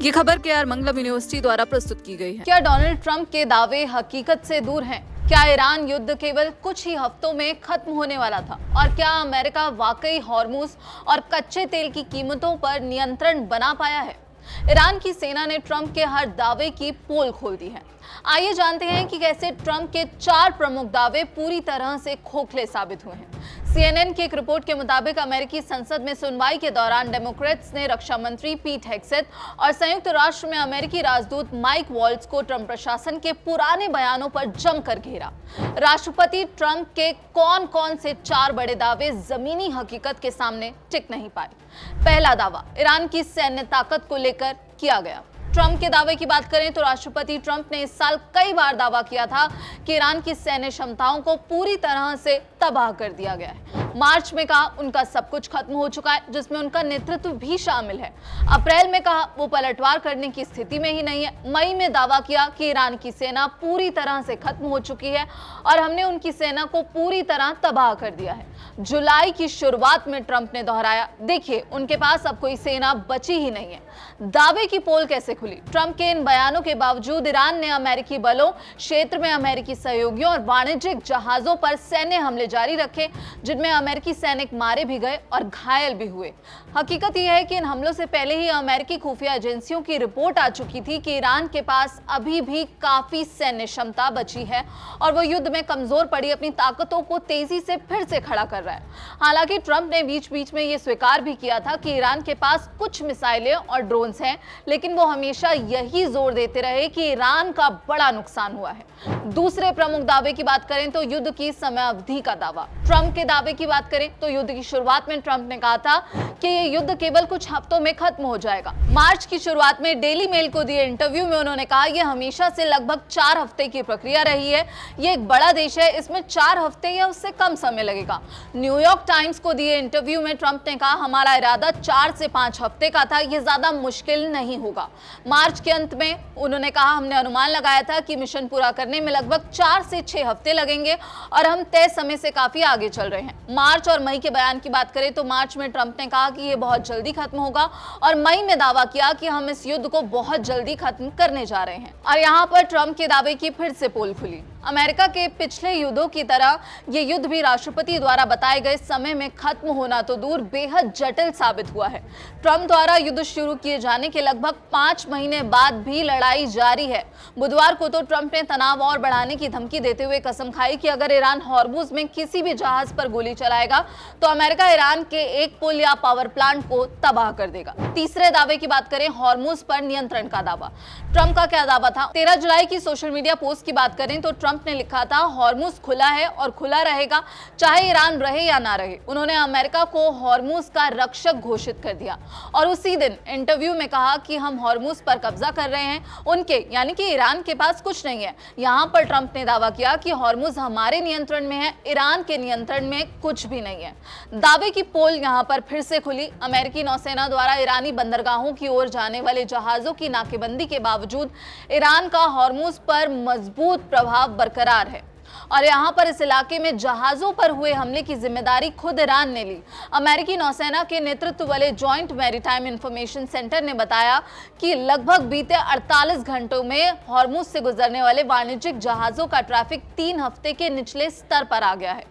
ये खबर केआर मंगलम यूनिवर्सिटी द्वारा प्रस्तुत की गई है। क्या डोनाल्ड ट्रंप के दावे हकीकत से दूर हैं? क्या ईरान युद्ध केवल कुछ ही हफ्तों में खत्म होने वाला था? और क्या अमेरिका वाकई हॉर्मुज और कच्चे तेल की कीमतों पर नियंत्रण बना पाया है? ईरान की सेना ने ट्रंप के हर दावे की पोल खोल दी है। आइए जानते हैं कि कैसे ट्रंप के 4 प्रमुख दावे पूरी तरह से खोखले साबित हुए हैं। CNN की एक रिपोर्ट के मुताबिक अमेरिकी संसद में सुनवाई के दौरान डेमोक्रेट्स ने रक्षा मंत्री पीट हेग्सेथ और संयुक्त राष्ट्र में अमेरिकी राजदूत माइक वॉल्ट्ज को ट्रंप प्रशासन के पुराने बयानों पर जमकर घेरा। राष्ट्रपति ट्रंप के कौन-कौन से 4 बड़े दावे जमीनी हकीकत के सामने टिक नहीं पाए। पहला दावा ईरान की सैन्य ताकत को लेकर किया गया। ट्रंप के दावे की बात करें तो राष्ट्रपति ट्रंप ने इस साल कई बार दावा किया था कि ईरान की सैन्य क्षमताओं को पूरी तरह से तबाह कर दिया गया है। मार्च में कहा उनका सब कुछ खत्म हो चुका है, जिसमें उनका नेतृत्व भी शामिल है। अप्रैल में कहा वो पलटवार करने की स्थिति में ही नहीं है। मई में दावा किया कि ईरान की सेना पूरी तरह से खत्म हो चुकी है और हमने उनकी सेना को पूरी तरह तबाह कर दिया है। जुलाई की शुरुआत में ट्रंप ने दोहराया, देखिए उनके पास अब कोई सेना बची ही नहीं है। दावे की पोल कैसे खुली? ट्रंप के इन बयानों के बावजूद ईरान ने अमेरिकी बलों, क्षेत्र में अमेरिकी सहयोगियों और वाणिज्यिक जहाजों पर सैन्य हमले जारी रखे, जिनमें अमेरिकी सैनिक मारे भी गए और घायल भी हुए। हकीकत यह है कि इन हमलों से पहले ही अमेरिकी खुफिया एजेंसियों की रिपोर्ट आ चुकी थी कि ईरान के पास अभी भी काफी सैन्य क्षमता बची है और वो युद्ध में कमजोर पड़ी अपनी ताकतों को तेजी से फिर से खड़ा कर रहा है। हालांकि ट्रंप ने बीच बीच में ये स्वीकार भी किया था कि ईरान के पास कुछ मिसाइलें और ड्रोन्स हैं, लेकिन वो हमेशा यही जोर देते रहे कि ईरान का बड़ा नुकसान हुआ है। दूसरे प्रमुख दावे की बात करें तो युद्ध की समय अवधि का दावा। ट्रंप के दावे की बात करें तो युद्ध की शुरुआत में ट्रंप ने कहा था कि ये युद्ध केवल कुछ हफ्तों में खत्म हो जाएगा। मार्च की शुरुआत में डेली मेल को दिए इंटरव्यू में उन्होंने कहा यह हमेशा से लगभग 4 हफ्ते की प्रक्रिया रही है। ये एक बड़ा देश है, इसमें 4 हफ्ते या उससे कम समय लगेगा। न्यूयॉर्क टाइम्स को दिए इंटरव्यू में ट्रंप ने कहा हमारा इरादा 4 से 5 हफ्ते का था, यह ज्यादा मुश्किल नहीं होगा। मार्च के अंत में उन्होंने कहा हमने अनुमान लगाया था कि मिशन पूरा करने में लगभग 4 से 6 हफ्ते लगेंगे और हम तय समय से काफी आगे चल रहे हैं। मार्च और मई के बयान की बात करें तो मार्च में ट्रंप ने कहा कि यह बहुत जल्दी खत्म होगा और मई में दावा किया कि हम इस युद्ध को बहुत जल्दी खत्म करने जा रहे हैं। और यहाँ पर ट्रंप के दावे की फिर से पोल खुली। अमेरिका के पिछले युद्धों की तरह ये युद्ध भी राष्ट्रपति द्वारा बताए गए समय में खत्म होना तो दूर बेहद जटिल साबित हुआ है। ट्रंप द्वारा युद्ध शुरू किए जाने के लगभग 5 महीने बाद भी लड़ाई जारी है। बुधवार को तो ट्रंप ने तनाव और बढ़ाने की धमकी देते हुए कसम खाई कि अगर ईरान हॉर्मुज में किसी भी जहाज पर गोली चलाएगा तो अमेरिका ईरान के एक पुल या पावर प्लांट को तबाह कर देगा। तीसरे दावे की बात करें हॉर्मुज पर नियंत्रण का दावा। ट्रंप का क्या दावा था? 13 जुलाई की सोशल मीडिया पोस्ट की बात करें तो ट्रंप ने लिखा था हॉर्मुज खुला है और खुला रहेगा, चाहे ईरान रहे या ना रहे। उन्होंने अमेरिका को हॉर्मुज का रक्षक घोषित कर दिया और उसी दिन इंटरव्यू में कहा कि हम हॉर्मुज पर कब्जा कर रहे हैं, उनके यानी कि ईरान के पास कुछ नहीं है। यहां पर ट्रंप ने दावा किया कि हॉर्मुज हमारे नियंत्रण में है, ईरान के नियंत्रण में कुछ भी नहीं है। दावे की पोल यहां पर फिर से खुली। अमेरिकी नौसेना द्वारा ईरानी बंदरगाहों की ओर जाने वाले जहाजों की नाकेबंदी के बावजूद ईरान का हॉर्मुज पर मजबूत प्रभाव बरकरार है और यहाँ पर इस इलाके में जहाजों पर हुए हमले की जिम्मेदारी खुद ईरान ने ली। अमेरिकी नौसेना के नेतृत्व वाले जॉइंट मैरीटाइम इंफॉर्मेशन सेंटर ने बताया कि लगभग बीते 48 घंटों में हॉर्मुज से गुजरने वाले वाणिज्यिक जहाजों का ट्रैफिक 3 हफ्ते के निचले स्तर पर आ गया है।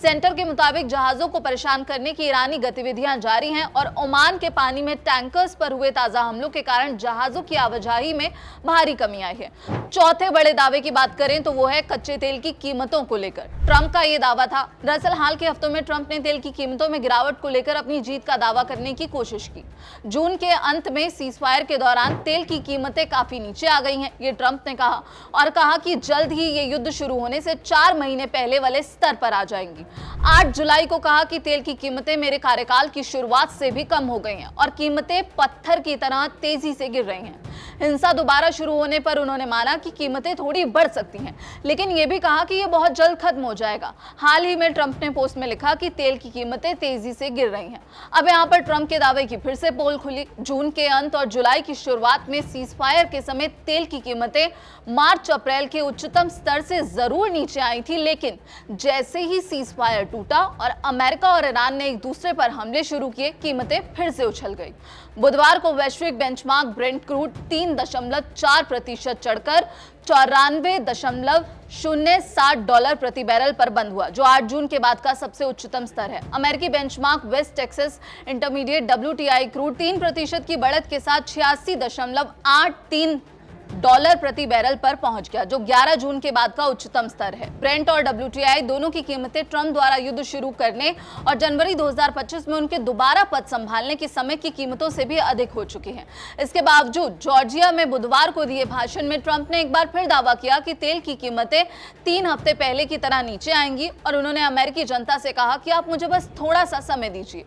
सेंटर के मुताबिक जहाजों को परेशान करने की ईरानी गतिविधियां जारी हैं और ओमान के पानी में टैंकर्स पर हुए ताजा हमलों के कारण जहाजों की आवाजाही में भारी कमी आई है। चौथे बड़े दावे की बात करें तो वो है कच्चे तेल की कीमतों को लेकर। ट्रंप का ये दावा था। दरअसल हाल के हफ्तों में ट्रंप ने तेल की कीमतों में गिरावट को लेकर अपनी जीत का दावा करने की कोशिश की। जून के अंत में सीजफायर के दौरान तेल की कीमतें काफी नीचे आ गई हैं, ये ट्रंप ने कहा और कहा कि जल्द ही ये युद्ध शुरू होने से 4 महीने पहले वाले स्तर पर आ जाएंगी। 8 जुलाई को कहा कि तेल की कीमतें मेरे कार्यकाल की शुरुआत से भी कम हो गई हैं और कीमतें पत्थर की तरह तेजी से गिर रही हैं। हिंसा दोबारा शुरू होने पर उन्होंने माना कि कीमतें थोड़ी बढ़ सकती हैं, लेकिन यह भी कहा कि यह बहुत जल्द खत्म हो जाएगा। हाल ही में ट्रंप ने पोस्ट में लिखा कि तेल की कीमतें तेजी से गिर रही हैं। अब यहाँ पर ट्रंप के दावे की फिर से पोल खुली। जून के अंत और जुलाई की शुरुआत में सीजफायर के समय तेल की कीमतें मार्च अप्रैल के उच्चतम स्तर से जरूर नीचे आई थी, लेकिन जैसे ही सीजफायर टूटा और अमेरिका और ईरान ने एक दूसरे पर हमले शुरू किए, कीमतें फिर से उछल गई। बुधवार को वैश्विक बेंचमार्क ब्रेंट क्रूड 3.4% चढ़कर $94.07 प्रति बैरल पर बंद हुआ, जो 8 जून के बाद का सबसे उच्चतम स्तर है। अमेरिकी benchmark West Texas intermediate WTI crude 3% की बढ़त के साथ $86.83 प्रति बैरल पर पहुंच गया, जो 11 जून के बाद का उच्चतम स्तर है। ब्रेंट और WTI दोनों की कीमतें ट्रंप द्वारा युद्ध शुरू करने और जनवरी 2025 में उनके दोबारा पद संभालने के समय की कीमतों से भी अधिक हो चुकी हैं। इसके बावजूद जॉर्जिया में बुधवार को दिए भाषण में ट्रंप ने एक बार फिर दावा किया कि तेल की कीमतें 3 हफ्ते पहले की तरह नीचे आएंगी और उन्होंने अमेरिकी जनता से कहा कि आप मुझे बस थोड़ा सा समय दीजिए।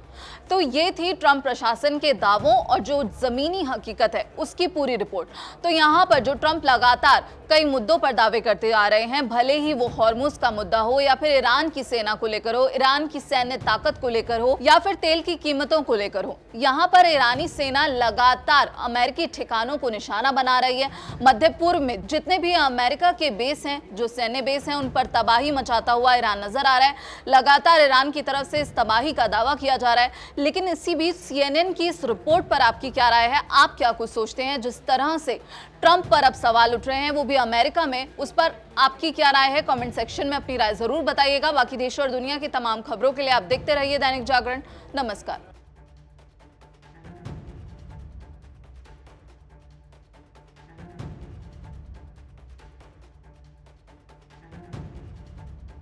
तो ये थी ट्रंप प्रशासन के दावों और जो जमीनी हकीकत है उसकी पूरी रिपोर्ट। तो यहाँ पर जो ट्रंप लगातार कई मुद्दों पर दावे करते आ रहे हैं, भले ही वो हॉर्मुज का मुद्दा हो या फिर ईरान की सेना को लेकर हो, ईरान की सैन्य ताकत को लेकर हो या फिर तेल की कीमतों को लेकर हो, यहाँ पर ईरानी सेना लगातार अमेरिकी ठिकानों को निशाना बना रही है। मध्य पूर्व में जितने भी अमेरिका के बेस हैं, जो सैन्य बेस हैं, उन पर तबाही मचाता हुआ ईरान नजर आ रहा है। लगातार ईरान की तरफ से इस तबाही का दावा किया जा रहा है। लेकिन इसी बीच CNN की इस रिपोर्ट पर आपकी क्या राय है? आप क्या कुछ सोचते हैं? जिस तरह से ट्रंप पर अब सवाल उठ रहे हैं, वो भी अमेरिका में, उस पर आपकी क्या राय है? कमेंट सेक्शन में अपनी राय जरूर बताइएगा। बाकी देश और दुनिया की तमाम खबरों के लिए आप देखते रहिए दैनिक जागरण। नमस्कार।